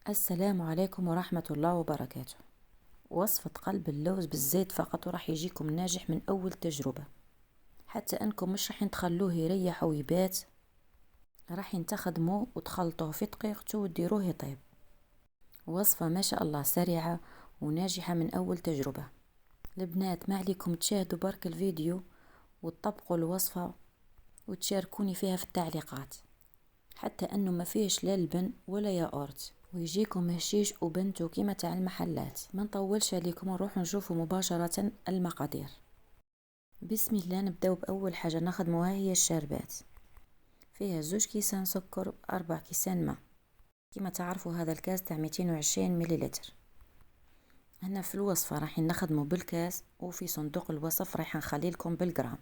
السلام عليكم ورحمة الله وبركاته. وصفة قلب اللوز بالزيت فقط وراح يجيكم ناجح من أول تجربة، حتى أنكم مش راح تخلوه يريح ويبات، راح تخدموه وتخلطوه في دقيقته وتديروه يطيب. وصفة ما شاء الله سريعة وناجحة من أول تجربة. البنات ما عليكم تشاهدوا برك الفيديو وتطبقوا الوصفة وتشاركوني فيها في التعليقات، حتى أنه ما فيهش لا لبن ولا ياغورت ويجيكم هشيش وبنتو كيما تاع المحلات. ما نطولش عليكم ونروح نشوفوا مباشرة المقادير. بسم الله. نبداو باول حاجه نخدموها هي الشربات، فيها 2 كيسان سكر 4 كيسان ماء. كيما تعرفوا هذا الكاس تاع 220 مليلتر. هنا في الوصفه راح نخدموا بالكاس، وفي صندوق الوصف راح نخلي لكم بالجرام.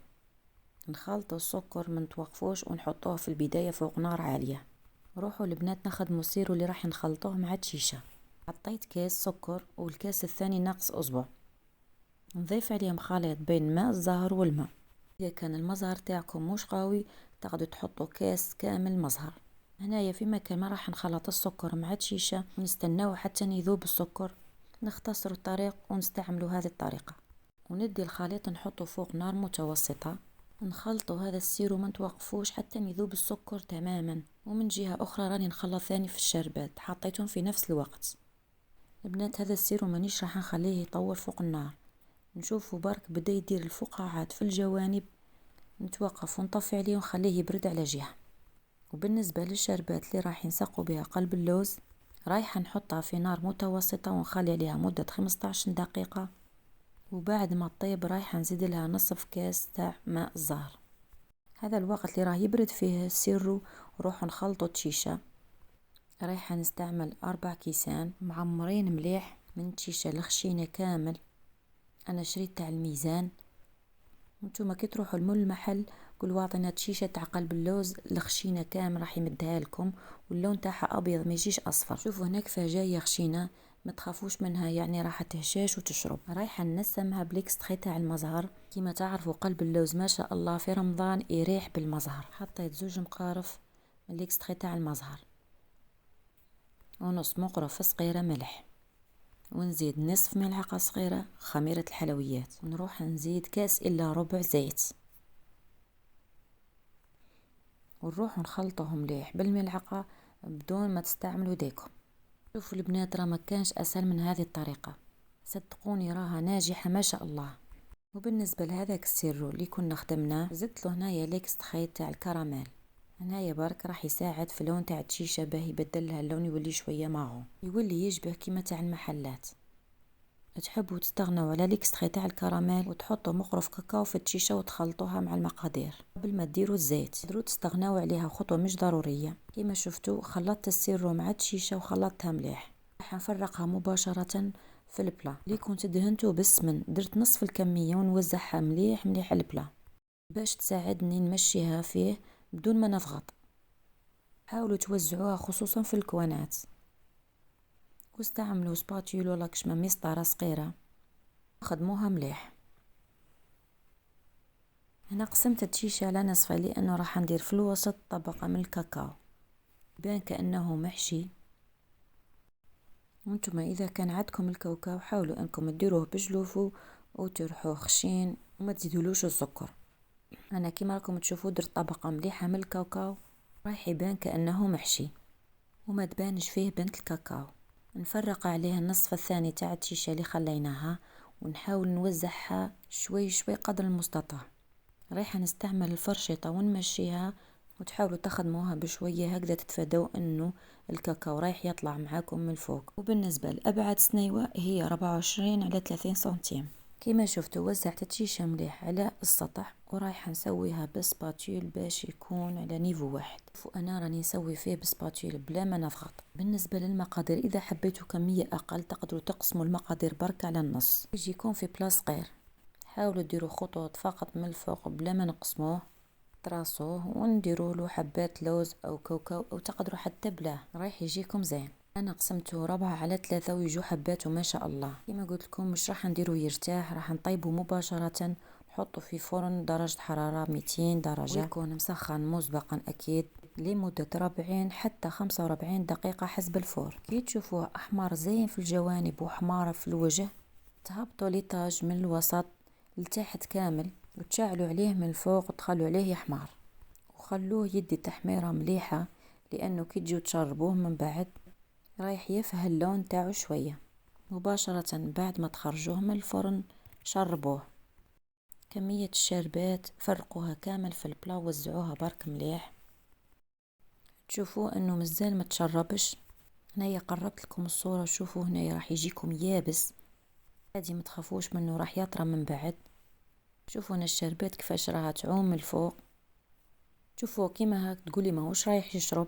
نخلطوا السكر ما نتوقفوش ونحطوه في البدايه فوق نار عاليه. روحوا البنات نخدموا السيرو اللي راح نخلطوه مع الشيشه. حطيت كاس سكر والكاس الثاني ناقص اصبع، نضيف عليهم خليط بين ماء الزهر والماء. اذا كان المزهر تاعكم مش قوي تقدروا تحطوا كاس كامل مزهر. هنايا في مكان ما راح نخلط السكر مع الشيشه ونستناو حتى يذوب السكر، نختصر الطريق ونستعملوا هذه الطريقه. وندي الخليط نحطه فوق نار متوسطه، نخلطوا هذا السيرو ما نتوقفوش حتى يذوب السكر تماما. ومن جهه اخرى راني نخلط ثاني في الشربات، حطيتهم في نفس الوقت. البنات هذا السيرو مانيش راح نخليه يطول فوق النار، نشوفوا برك بدا يدير الفقاعات في الجوانب، نتوقف ونطفي عليه ونخليه يبرد على جهه. وبالنسبه للشربات اللي راح نسقوا بها قلب اللوز، رايحه نحطها في نار متوسطه ونخلي عليها مده 15 دقيقه. وبعد ما تطيب رايحه نزيد لها نصف كاس تاع ماء الزهر. هذا الوقت اللي راه يبرد فيه السيرو نروح نخلطوا الشيشه. رايحه نستعمل 4 كيسان معمرين مليح من الشيشه الخشينه كامل. انا شريت تاع الميزان، وانتوما كي تروحوا لمول المحل قولوا اعطينا شيشه تاع قلب اللوز الخشينه كامل راح يمدها لكم، واللون تاعها ابيض ما يجيش اصفر. شوفوا هناك فجايه خشينه ما تخافوش منها، يعني راح تهشاش وتشرب. رايحه نسمها بليكستري تاع المزهر. كيما تعرفوا قلب اللوز ما شاء الله في رمضان يريح بالمزهر. حطيت 2 مقارف من الاكستري تاع المزهر، ونص مقرف صغيره ملح، ونزيد نصف ملعقة صغيرة خميرة الحلويات، ونروح نزيد كاس إلا ربع زيت، ونروح نخلطهم مليح بالملعقة بدون ما تستعملوا ديكم. شوفوا البنات راه ما كانش أسهل من هذه الطريقة، صدقوني راها ناجحة ما شاء الله. وبالنسبة لهذاك السيرو اللي كنا خدمناه زدت له هنايا ليكستري تاع الكراميل. هنايا برك راح يساعد في اللون تاع الشيشه باه يبدل لها اللون يولي شويه مارون، يولي يشبه كيما تاع المحلات. تحبوا تستغنوا على ليكستري تاع الكراميل وتحطوا مغرف كاكاو في الشيشه وتخلطوها مع المقادير قبل ما ديروا الزيت. تقدروا تستغنوا عليها، خطوه مش ضروريه. كما شفتوا خلطت السيرو مع الشيشه وخلطتها مليح. راح نفرقها مباشره في البلا اللي كنت دهنته بالسمن، درت نصف الكميه ونوزعها مليح مليح البلا باش تساعدني نمشيها فيه بدون ما نضغط. حاولوا توزعوها خصوصا في الكوانات، واستعملوا سباتيول ولا كشمه مسطره صغيره خدموها مليح. هنا قسمت الشيشه على نصفه لانه راح ندير في الوسط طبقه من الكاكاو يبان كانه محشي. وانتم اذا كان عندكم الكاوكاو حاولوا انكم تديروه بجلوفه وترحوه خشين وما تزيدولوش السكر. انا كيما راكم تشوفوا درت طبقه مليحه من الكاوكاو، رايح يبان كانه محشي وما تبانش فيه بنت الكاكاو. نفرق عليه النصف الثاني تاع الشيشه اللي خليناها ونحاول نوزعها شوي شوي قدر المستطاع. رايحه نستعمل الفرشيطه ونمشيها وتحاولوا تخدموها بشويه هكذا تتفادوا انه الكاكاو رايح يطلع معاكم من الفوق. وبالنسبه لابعاد سنيوه هي 24 على 30 سنتيم. كما شفتوا وزعت الشيشه مليح على السطح ورايحه نسويها بسباتيول باش يكون على نيفو واحد. انا راني نسوي فيه بسباتيول بلا ما نضغط. بالنسبه للمقادير اذا حبيتوا كميه اقل تقدروا تقسموا المقادير برك على النص يجيكم في بلاص غير. حاولوا ديروا خطوط فقط من الفوق بلا ما نقسموه، تراصوه ونديروا له حبات لوز او كاوكاو او تقدروا حتى بلاه رايح يجيكم زين. انا قسمته 4 على 3 ويجوا حباته ما شاء الله. كما قلت لكم مش راح نديروه يرتاح، راح نطيبه مباشره، نحطه في فرن درجه حراره 200 درجه ويكون مسخن مسبقا اكيد. لمدة 40 حتى 45 دقيقة حسب الفور. كي تشوفوه أحمر زين في الجوانب وحمارة في الوجه، تهبطوا ليطاج من الوسط لتحت كامل وتشعلوا عليه من الفوق وتخلوا عليه يحمر، وخلوه يدي تحميرة مليحة، لأنه كي تجوا تشربوه من بعد رايح يفهى اللون تاعو شوية. مباشرة بعد ما تخرجوه من الفرن شربوه. كمية الشربات فرقوها كامل في البلا ووزعوها برك مليح. تشوفوا انه مازال ما تشربش. هنايا قربت لكم الصورة، شوفوا هنايا راح يجيكم يابس عادي، ما تخافوش منه، راح يطرى من بعد. شوفوا هنا الشربات كيفاش راها تعوم من الفوق. شوفوا كيما هاك تقولي ماهوش رايح يشرب،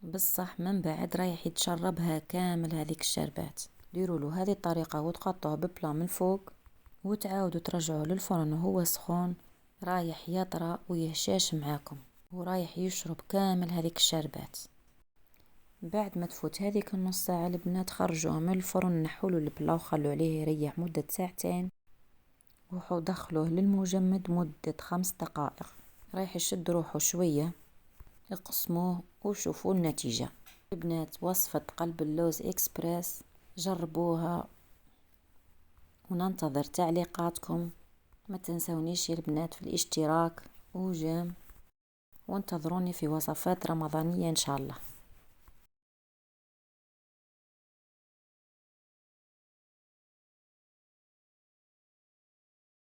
بصح من بعد رايح يتشربها كامل هذيك الشربات. ديروا له هذه الطريقة وتقطعوا ببلا من فوق وتعاودوا ترجعوا للفرن وهو سخون، رايح يطرى ويهشاش معاكم ورايح يشرب كامل هذيك الشربات. بعد ما تفوت هذيك النص ساعة البنات خرجوها من الفرن، نحولوا البلا وخلوا عليه يريح مدة ساعتين، ودخلوه للمجمد مدة 5 دقائق. رايح يشد روحه شوية، اقسموه وشوفوا النتيجة. البنات وصفة قلب اللوز اكسبريس، جربوها وننتظر تعليقاتكم. ما تنسونيش يا البنات في الاشتراك وجيم، وانتظروني في وصفات رمضانية ان شاء الله.